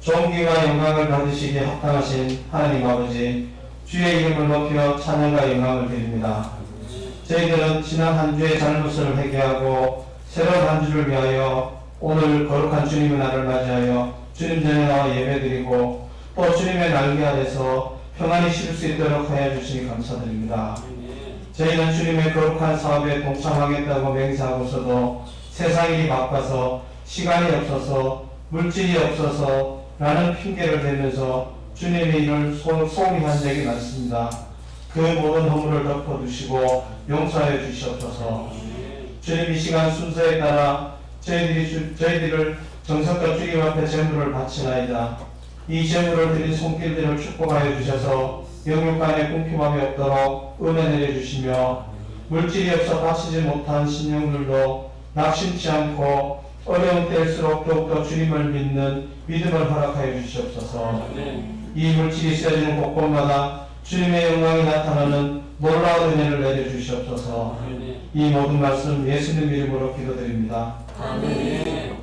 존귀와 영광을 받으시기에 합당하신 하나님 아버지, 주의 이름을 높여 찬양과 영광을 드립니다. 저희들은 지난 한 주의 잘못을 회개하고 새로운 한 주를 위하여 오늘 거룩한 주님의 날을 맞이하여 주님 전에 나와 예배드리고 또 주님의 날개 아래서 평안히 쉴 수 있도록 하여 주시니 감사드립니다. 저희는 주님의 거룩한 사업에 동참하겠다고 맹세하고서도 세상 일이 바빠서 시간이 없어서 물질이 없어서 라는 핑계를 대면서 주님의 일을 소홀히 한 적이 많습니다. 그 모든 허물을 덮어두시고 용서해 주시옵소서. 주님 이 시간 순서에 따라 저희들을 정성과 주님 앞에 제물을 바치나이다. 이 제물을 드린 손길들을 축복하여 주셔서 영육간에 궁핍함이 없도록 은혜 내려주시며 물질이 없어 바치지 못한 신령들도 낙심치 않고 어려운 때일수록 더욱더 주님을 믿는 믿음을 허락하여 주시옵소서. 이 물질이 쓰여지는 곳곳마다 주님의 영광이 나타나는 놀라운 은혜를 내려주시옵소서. 이 모든 말씀 예수님 이름으로 기도드립니다. 아멘.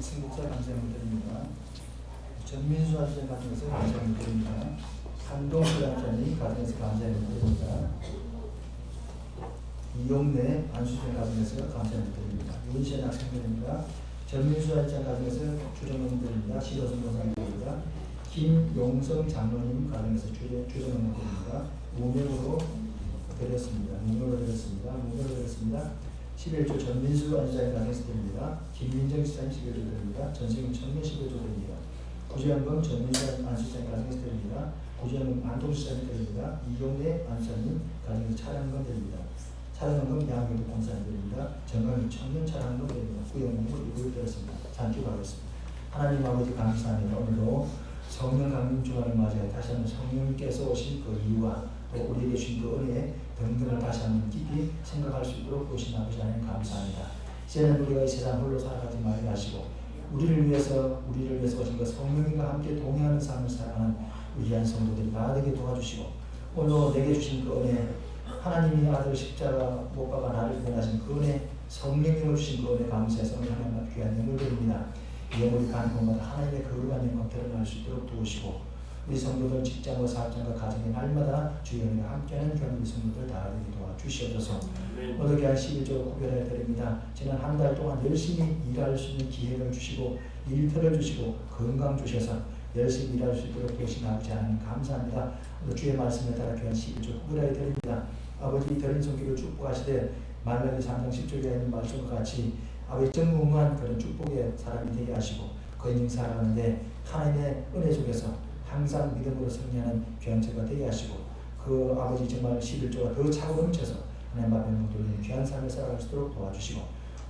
승복자 감사합니다. 전민수 아저씨 가정에서 감사합니다. 한동수 아저씨 가정에서 감사합니다. 이용래 안수생 가정에서 감사합니다. 윤시현 학생들입니다. 전민수 아저씨 가정에서 주정원들입니다. 시도선교사님들입니다. 김용성 장로님 가정에서 주정원들입니다. 무명으로 드렸습니다. 무명으로 드렸습니다. 11조 전민수 안수장님 가정에서 드립니다. 김민정 시장님 11조 드립니다. 전세금 청년 11조 드립니다. 구제연금 전민수 안수장님 가정에서 드립니다. 구제연금 안동수 시장님 드립니다. 이용래 안수장님 가정에서 차량금 드립니다. 차량금 양육부 공사님 드립니다. 정강이 청년 차량금 드립니다. 구연금을 이부를 드렸습니다. 잔주하겠습니다. 하나님 아버지 감사합니다. 오늘도 성령 강림 주간을 맞이해 다시 한번 성령께서 오신 그 이유와 또 우리에게 주신 그 은혜 등등을 다시 한번 깊이 생각할 수 있도록 보신 아버지 하나님 감사합니다. 이제는 우리가 이 세상 홀로 살아가지 말게 하시고 우리를 위해서 오신 그 성령님과 함께 동행하는 삶을 살아가는 위대한 성도들이 다 되게 도와주시고 오늘 내게 주신 그 은혜 하나님이 아들 십자가 못 박아 나를 구원하신 그 은혜 성령님을 주신 그 은혜 감사해서 오늘 하나님 앞에 귀한 예물 드립니다. 예물이 가는 곳마다 하나님의 거룩한 영광 드러날 수 있도록 도우시고 우리 성도들 직장과 사업장과 가정의 날마다 주의 은혜가 함께하는 귀한 우리 성도들 다 되게 도와주시옵소서. 오늘 귀한 11조 구별해 드립니다. 지난 한 달 동안 열심히 일할 수 있는 기회를 주시고 일터를 주시고 건강 주셔서 열심히 일할 수 있도록 계신 아버지 하나님 감사합니다. 오늘 주의 말씀에 따라 귀한 11조 구별해 드립니다. 아버지 드린 성기를 축복하시되 말라기 3장 10절에 있는 말씀과 같이 아버지 전무후무한 그런 축복의 사람이 되게 하시고 그 인생 살아가는데 하나님의 은혜 속에서 항상 믿음으로 승리하는 귀한 제가 되게 하시고 그 아버지 정말 11조가 더 차고 넘쳐서 하나님 앞에 돌리는 귀한 삶을 살아갈 수 있도록 도와주시고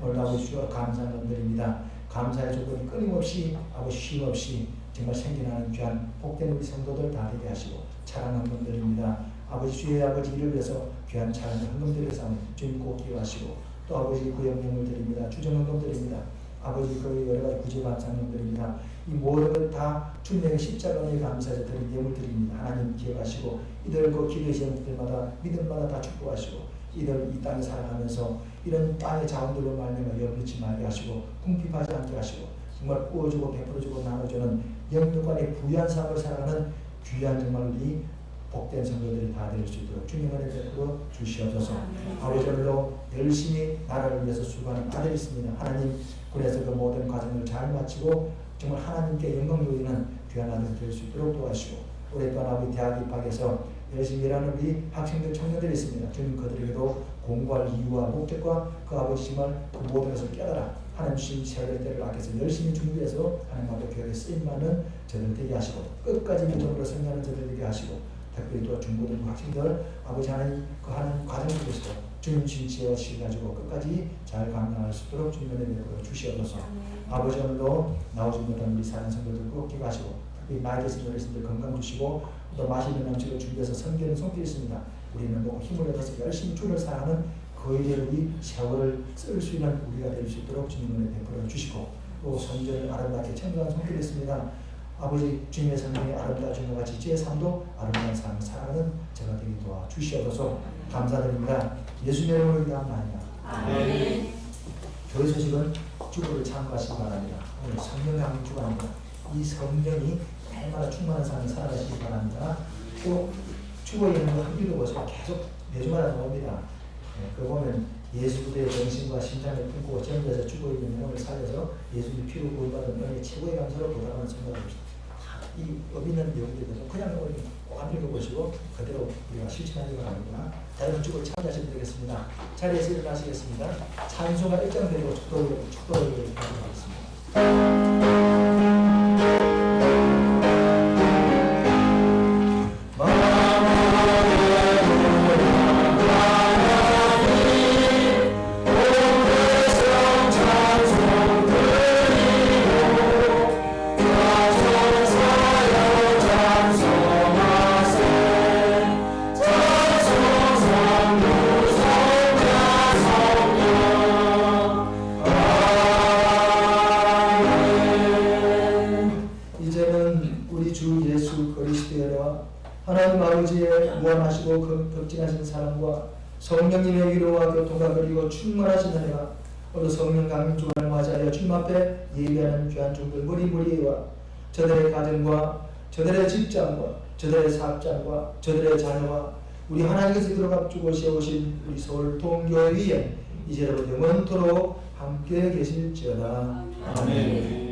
오늘 아버지 주여 감사한 감드립니다. 감사의 조건이 끊임없이 아버지 쉼없이 정말 생겨나는 귀한 복된 우리 성도들 다 되게 하시고 찬양한 감드립니다. 아버지 주의 아버지 일을 위해서 귀한 찬양을 헌금드려서 주님 꼭 기억하시고 또 아버지 구역령을 드립니다. 주정헌금 드립니다. 아버지 그 여러가지 구제반상금 드립니다. 이 모든 것 다 주님의 십자가에 감사해서 드린 예물 드립니다. 하나님 기억하시고 이들 그 기도의 제목들마다 믿음마다 다 축복하시고 이들 이 땅에 살아가면서 이런 땅의 자원들로 말미암아 여부치 말게 하시고 궁핍하지 않게 하시고 정말 구워주고 베풀어주고 나눠주는 영육간의 부유한 삶을 살아가는 귀한 정말 우리 복된 성도들이 다 될 수 있도록 주님 은혜 베풀어 주시옵소서. 아버지 오늘도 열심히 나라를 위해서 수고하는 아들이 있습니다. 하나님 그래서 그 모든 과정을 잘 마치고 정말 하나님께 영광 돌리는 귀한 아들 될 수 있도록 도와주시고 올해 또한 아버지 대학 입학해서 열심히 일하는 우리 학생들, 청년들이 있습니다. 주님 그들에게도 공부할 이유와 목적과 그 아버지심을 그 모든 것을 깨달아 하나님 주신 세월의 때를 아껴서 열심히 준비해서 하나님 앞에 교회에 쓰임받는 저들 되게 하시고 끝까지 믿음으로 승리하는 저들 되게 하시고 특별히 또 중고등부 학생들 아버지 하나님 그 하나님 과정 속에서 주님 주신 지혜와 지혜 가지고 끝까지 잘 감당할 수 있도록 주님 은혜 베풀어 주시옵소서. 아버지 오늘도 나오지 못한 우리 사는 성도들 꼭 기도하시고 특별히 나이 드신 어르신들 건강 주시고 또 맛있는 음식을 준비해서 섬기는 손길이 있습니다. 우리는 뭐 힘을 얻어서 열심히 주를 사랑하는 그 일에 우리 세월을 쓸 수 있는 우리가 될 수 있도록 주님 은혜 베풀어 주시고 또 성전을 아름답게 청소한 손길이 있습니다. 아버지 주님의 성령이 아름다워진 것 같이 제 삶도 아름다운 삶을 살아가는 제가 되게 도와주시옵소서. 감사드립니다. 예수님의 이름으로 기도합니다. 아멘. 교회 소식은 주보를 참고하시기 바랍니다. 오늘 성령 강림 주간입니다. 이 성령이 날마다 충만한 삶을 살아가시기 바랍니다. 또 주보에 있는 거 한 줄도 보시고 계속 매주마다 나옵니다. 그거 보면 예수 그리스도의 정신과 심장을 품고 전도해서 주보에 있는 영혼을 살려서 예수님 피로 구원받은 영의 최고의 감사로 보답하는 생각입니다. 이 여기 있는 내용들도 그냥 안 읽어보시고 그대로 우리가 실천하기 바랍니다. 자, 여러분 주보를 참여하시면 되겠습니다. 자리에서 일어나시겠습니다. 찬송가 1장대로 축도를 하겠습니다. 하나님 아버지의 무한하시고 극진하신 사랑과 성령님의 위로와 교통과 그리고 충만하신 은혜가 오늘 성령 강림 주간을 맞이하여 주님 앞에 예배하는 귀한 종들 무리무리와 저들의 가정과 저들의 직장과 저들의 사업장과 저들의 자녀와 우리 하나님께서 이토록 앞주고 세우신 우리 서울 동교회 위에 이제로 영원토록 함께 계실지어다. 아멘.